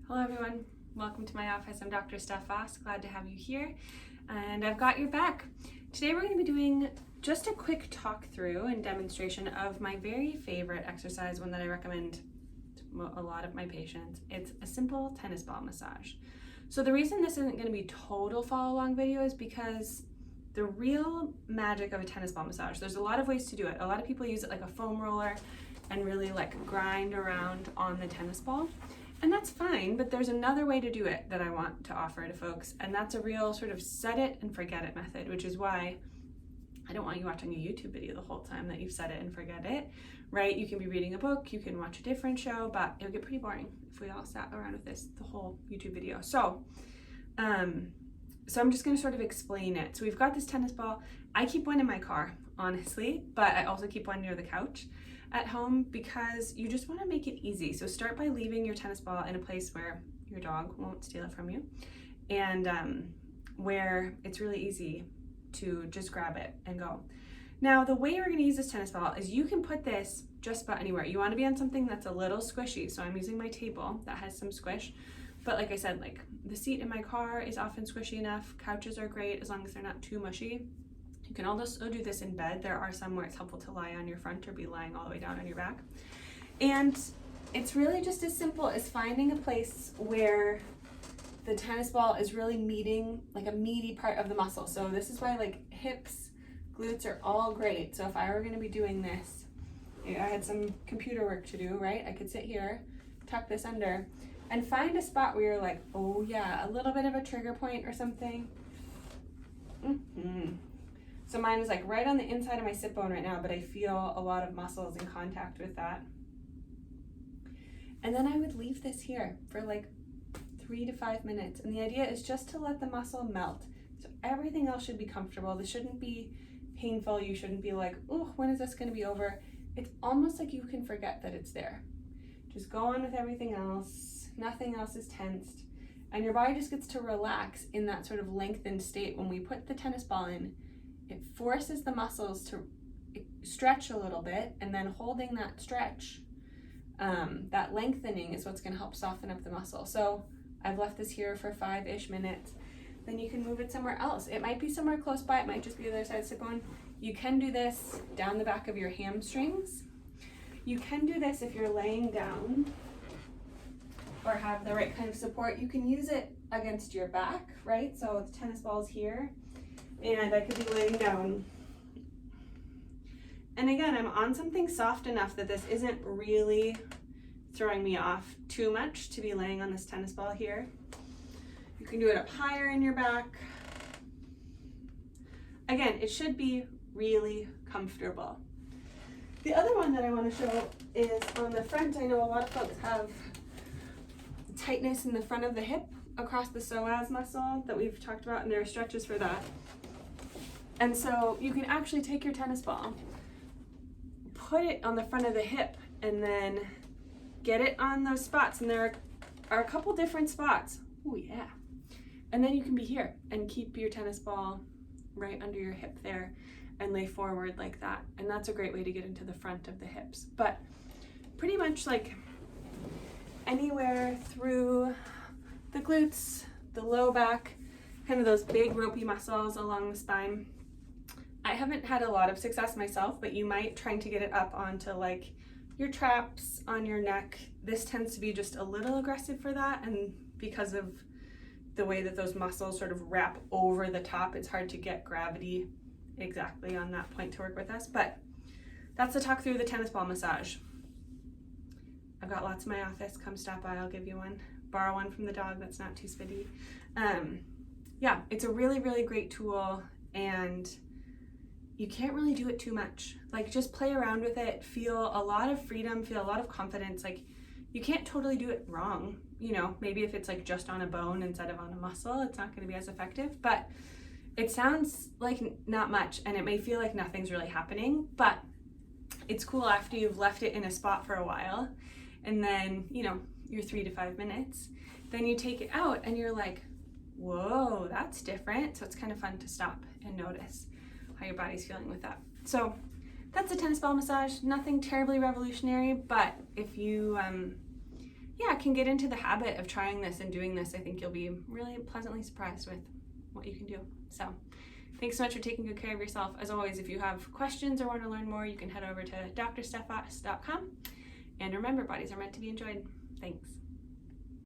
Hello everyone, welcome to my office. I'm Dr. Steph. Glad to have you here, and I've got your back. Today we're going to be doing just a quick talk through and demonstration of my very favorite exercise, one that I recommend to a lot of my patients. It's a simple tennis ball massage. So the reason this isn't going to be total follow along video is because the real magic of a tennis ball massage, there's a lot of ways to do it. A lot of people use it like a foam roller and really like grind around on the tennis ball. And that's fine, but there's another way to do it that I want to offer to folks, and that's a real sort of set it and forget it method, which is why I don't want you watching a YouTube video the whole time that you've set it and forget it, right? You can be reading a book, you can watch a different show, but it would get pretty boring if we all sat around with this the whole YouTube video. So I'm just gonna sort of explain it. So we've got this tennis ball. I keep one in my car, honestly, but I also keep one near the couch at home because you just want to make it easy. So start by leaving your tennis ball in a place where your dog won't steal it from you, and where it's really easy to just grab it and go. Now, the way we're going to use this tennis ball is you can put this just about anywhere. You want to be on something that's a little squishy. So I'm using my table that has some squish, but like I said, like the seat in my car is often squishy enough. Couches are great as long as they're not too mushy. You can also do this in bed. There are some where it's helpful to lie on your front or be lying all the way down on your back. And it's really just as simple as finding a place where the tennis ball is really meeting like a meaty part of the muscle. So this is why like hips, glutes are all great. So if I were gonna be doing this, I had some computer work to do, right? I could sit here, tuck this under, and find a spot where you're like, oh yeah, a little bit of a trigger point or something. So mine is like right on the inside of my sit bone right now, but I feel a lot of muscles in contact with that. And then I would leave this here for like 3 to 5 minutes. And the idea is just to let the muscle melt. So everything else should be comfortable. This shouldn't be painful. You shouldn't be like, oh, when is this going to be over? It's almost like you can forget that it's there. Just go on with everything else. Nothing else is tensed. And your body just gets to relax in that sort of lengthened state. When we put the tennis ball in, it forces the muscles to stretch a little bit, and then holding that stretch, that lengthening is what's going to help soften up the muscle. So I've left this here for 5-ish minutes. Then you can move it somewhere else. It might be somewhere close by. It might just be the other side of the sit bone. You can do this down the back of your hamstrings. You can do this if you're laying down or have the right kind of support. You can use it against your back, right? So the tennis ball is here, and I could be laying down. And again, I'm on something soft enough that this isn't really throwing me off too much to be laying on this tennis ball here. You can do it up higher in your back. Again, it should be really comfortable. The other one that I want to show is on the front. I know a lot of folks have tightness in the front of the hip across the psoas muscle that we've talked about, and there are stretches for that. And so you can actually take your tennis ball, put it on the front of the hip, and then get it on those spots. And there are a couple different spots. Oh yeah. And then you can be here and keep your tennis ball right under your hip there and lay forward like that. And that's a great way to get into the front of the hips. But pretty much like anywhere through the glutes, the low back, kind of those big ropey muscles along the spine. I haven't had a lot of success myself, but you might trying to get it up onto like your traps, on your neck. This tends to be just a little aggressive for that, and because of the way that those muscles sort of wrap over the top, it's hard to get gravity exactly on that point to work with us. But that's the talk through the tennis ball massage. I've got lots in my office. Come stop by, I'll give you one. Borrow one from the dog that's not too spitty. Yeah, it's a really, really great tool, and you can't really do it too much. Like just play around with it, feel a lot of freedom, feel a lot of confidence. Like you can't totally do it wrong. You know, maybe if it's like just on a bone instead of on a muscle, it's not gonna be as effective, but it sounds like not much, and it may feel like nothing's really happening, but it's cool after you've left it in a spot for a while, and then, you know, your 3 to 5 minutes, then you take it out and you're like, whoa, that's different. So it's kind of fun to stop and notice how your body's feeling with that. So that's a tennis ball massage. Nothing terribly revolutionary, but if you yeah, can get into the habit of trying this and doing this, I think you'll be really pleasantly surprised with what you can do. So thanks so much for taking good care of yourself. As always, if you have questions or want to learn more, you can head over to drstephos.com. And remember, bodies are meant to be enjoyed. Thanks.